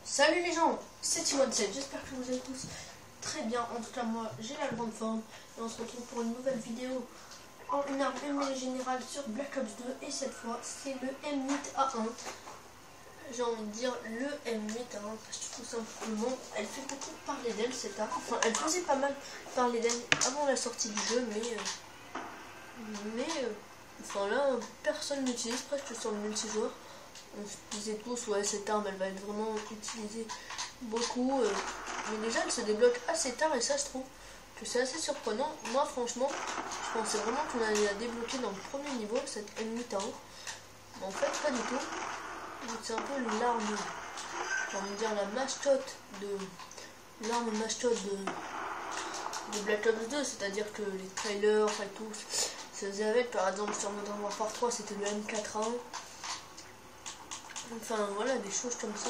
Salut les gens, c'est T17, j'espère que vous allez tous très bien. En tout cas moi j'ai la grande forme et on se retrouve pour une nouvelle vidéo en une arme mêlée générale sur Black Ops 2 et cette fois c'est le M8A1. J'ai envie de dire le M8A1 parce que tout simplement elle fait beaucoup parler d'elle cette arme. Enfin elle faisait pas mal parler d'elle avant la sortie du jeu mais enfin là personne l'utilise presque sur le multijoueur. On se disait tous, ouais, cette arme elle va être vraiment utilisée beaucoup, mais déjà elle se débloque assez tard et ça je trouve que c'est assez surprenant. Moi franchement, je pensais vraiment qu'on allait la débloquer dans le premier niveau, cette M8A1, mais en fait pas du tout. C'est un peu l'arme, j'ai envie de dire la mascotte de l'arme mascotte de Black Ops 2, c'est-à-dire que les trailers et tout, ça faisait avec. Par exemple sur Modern Warfare 3 c'était le M4A1. Enfin voilà, des choses comme ça.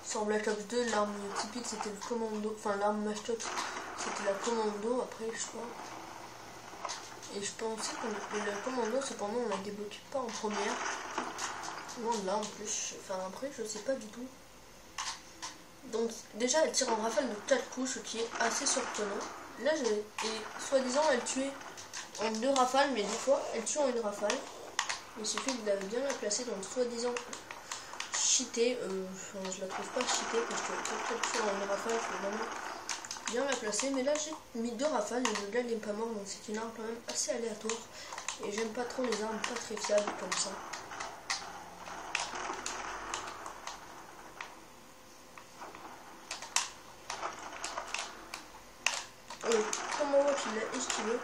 Sur Black Ops 2, l'arme typique c'était le commando, enfin l'arme mascotte c'était la commando après je crois. Et je pensais que la commando cependant on la débloquait pas en première. Loin de là en plus, enfin après je sais pas du tout. Donc déjà elle tire en rafale de 4 coups, ce qui est assez surprenant. Là et soi-disant elle tuait en 2 rafales, mais des fois elle tue en une rafale. Il suffit de bien la placer, donc soi-disant cheatée, enfin, je la trouve pas cheatée parce que quand elle tue en une rafale, il faut vraiment bien la placer. Mais là j'ai mis 2 rafales et le gars n'est pas mort, donc c'est une arme quand même assez aléatoire. Et j'aime pas trop les armes pas très fiables comme ça. Comme on voit qu'il l'a esquivé.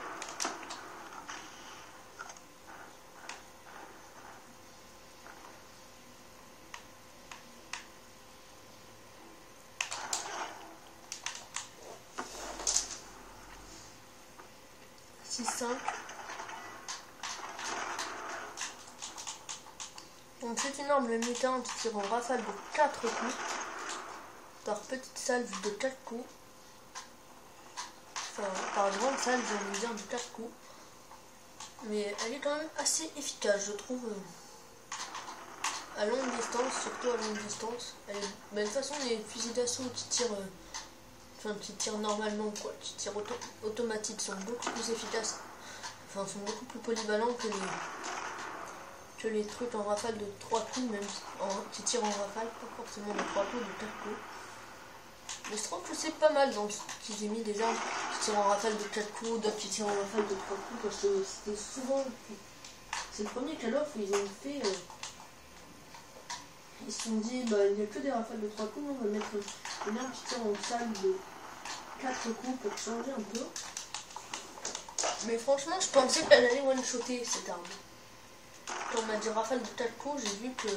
Donc c'est une arme le mutant qui tire en rafale de 4 coups par petite salve de 4 coups, enfin par grande salve j'ai envie de dire de 4 coups, mais elle est quand même assez efficace je trouve, à longue distance, surtout à longue distance. De toute façon les fusils d'assaut qui tirent qui tirent normalement quoi, qui tirent automatiques sont beaucoup plus efficaces, enfin sont beaucoup plus polyvalents que les trucs en rafale de 3 coups, même qui tirent en rafale, pas forcément de 3 coups, de 4 coups. Mais je trouve que c'est pas mal dans ce qu'ils aient mis des armes qui tirent en rafale de 4 coups, d'autres qui tirent en rafale de 3 coups, parce que c'était souvent. C'est le premier Call of où ils ont fait. Ils se sont dit, bah il n'y a que des rafales de 3 coups, on va mettre une arme qui tire en salle de 4 coups pour changer un peu. Mais franchement, je pensais qu'elle allait one-shotter cette arme. Quand on m'a dit rafale de 4 coups, j'ai vu que. Je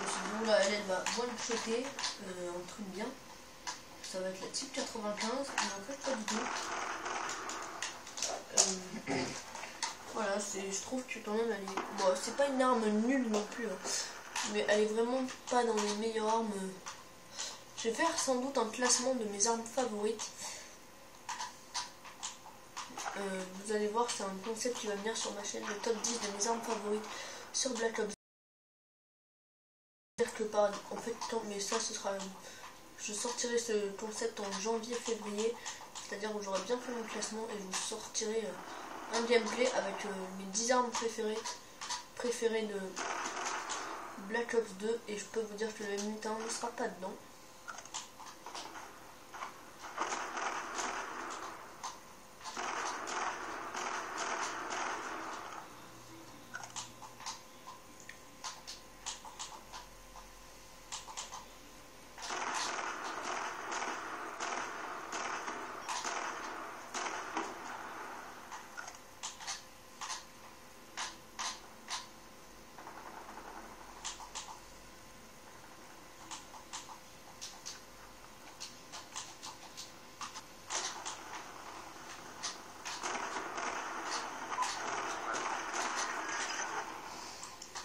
me suis dit, oula, elle va one-shotter un truc bien. Ça va être la type 95, mais en fait pas du tout. Voilà, je trouve que quand même elle est. Bon, c'est pas une arme nulle non plus, hein, mais elle est vraiment pas dans les meilleures armes. Je vais faire sans doute un classement de mes armes favorites. Vous allez voir, c'est un concept qui va venir sur ma chaîne, le top 10 de mes armes favorites sur Black Ops. Que par en fait mais ça ce sera, je sortirai ce concept en janvier-février, c'est-à-dire où j'aurai bien fait mon classement et je vous sortirai un gameplay avec mes 10 armes préférées de Black Ops 2, et je peux vous dire que le M8A1 ne sera pas dedans.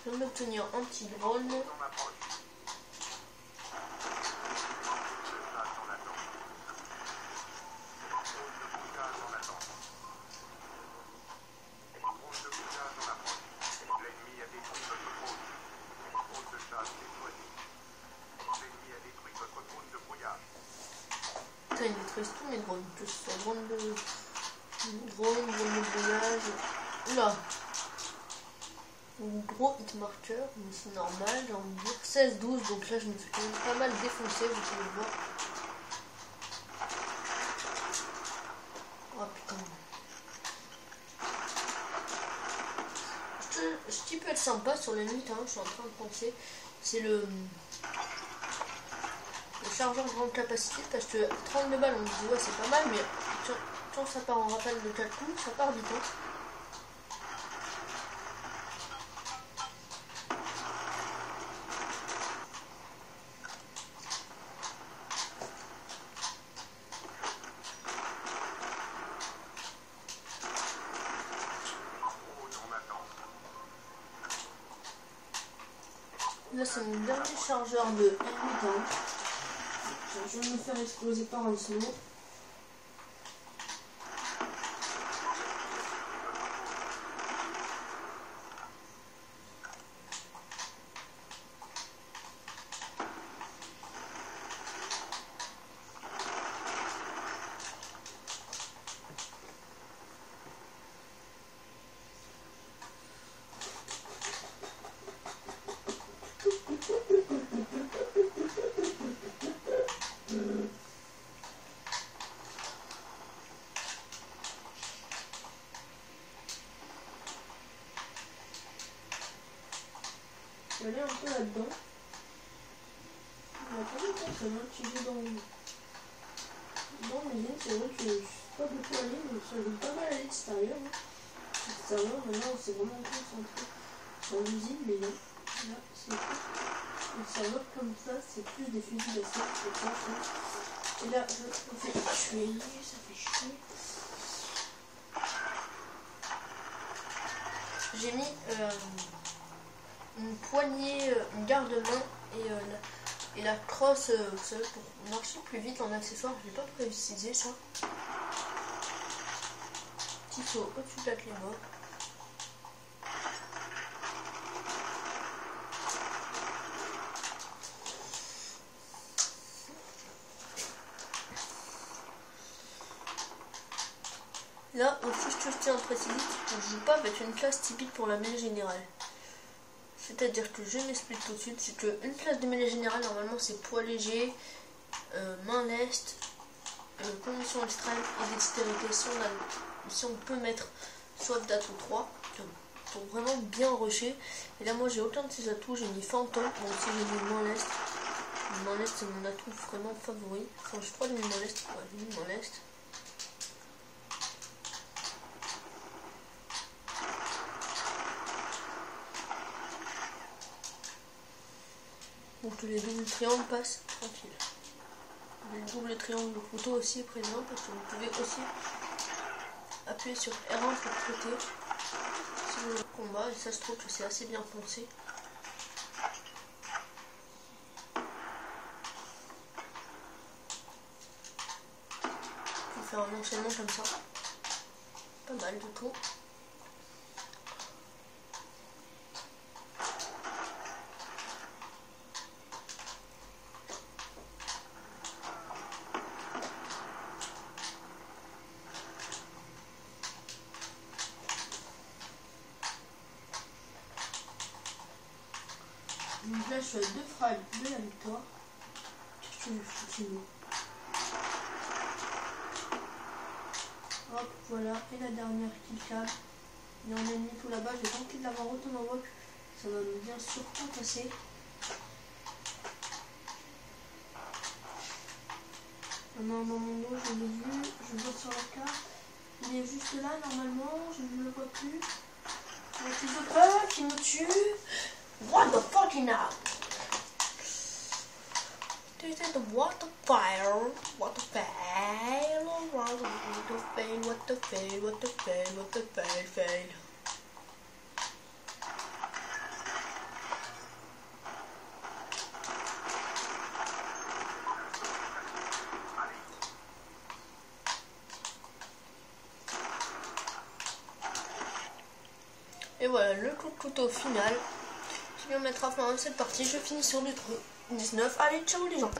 Je vais m'obtenir un petit drone. détruisent tous mes drones, que ce soit drone de voyage. Oula, gros hit marker, mais c'est normal, j'ai envie de dire 16-12, donc là je me fais quand même pas mal défoncer, vous pouvez le voir. Oh putain. Ce qui peut être sympa sur les limites, hein, je suis en train de penser, c'est le chargeur grande capacité, parce que 32 balles on se dit ouais c'est pas mal, mais quand ça part en rappel de 4 coups, ça part vite. Hein. Là c'est mon dernier chargeur de M8 ans. Je vais me faire exploser par un snow. Je vais aller un peu là-dedans. Il n'y a pas de personne qui joue dans l'usine. C'est vrai que je ne suis pas beaucoup allé, mais ça joue pas mal à l'extérieur. L'extérieur, maintenant, on s'est vraiment concentré sur l'usine, mais non. Là, c'est tout. Les serveurs comme ça, c'est plus des fusils d'assaut. Et là, je me fais tuer. Ça fait chier. J'ai mis une poignée, une garde-main et la crosse, vous savez, pour marcher plus vite en accessoire. Je n'ai pas précisé ça. Petit saut au-dessus de la clé mort. Là aussi, ce que je tiens à préciser, c'est que je ne joue pas avec une classe typique pour la mêlée générale. C'est-à-dire que je m'explique tout de suite, c'est qu'une classe de mêlée générale, normalement, c'est poids léger, main leste, condition extrême et dextérité. Si on peut mettre soit d'atout 3, pour vraiment bien rusher. Et là, moi, j'ai aucun de ces atouts, j'ai mis fantôme, donc si j'ai mis main leste. Main leste, c'est mon atout vraiment favori. Enfin, je crois que j'ai mis main leste. Ouais, j'ai mis main leste. Donc les doubles triangles passent tranquille. Le double triangle de couteau aussi est présent parce que vous pouvez aussi appuyer sur R1 pour traiter sur le combat et ça je trouve que c'est assez bien pensé. On peut faire un enchaînement comme ça. Pas mal du tout. Donc là je suis à 2 frags de la victoire. Qu'est-ce que je fous chez nous? Hop, voilà, et la dernière killcam. Il y a un ennemi tout là-bas, j'ai tenté de l'avoir autant en walk. Ça va bien sûr pas passer. Dans mon dos, je l'ai vu, je le vois sur la carte. Il est juste là normalement, je ne le vois plus. Qui me tue. What the fucking hell? This is the water fire. What the fail? What the fail? What the fail? What the fail? What the fail? Fail. Et voilà le coup de couteau final qui vient mettre à fin à cette partie. Je finis sur le 19. Allez, ciao les gens.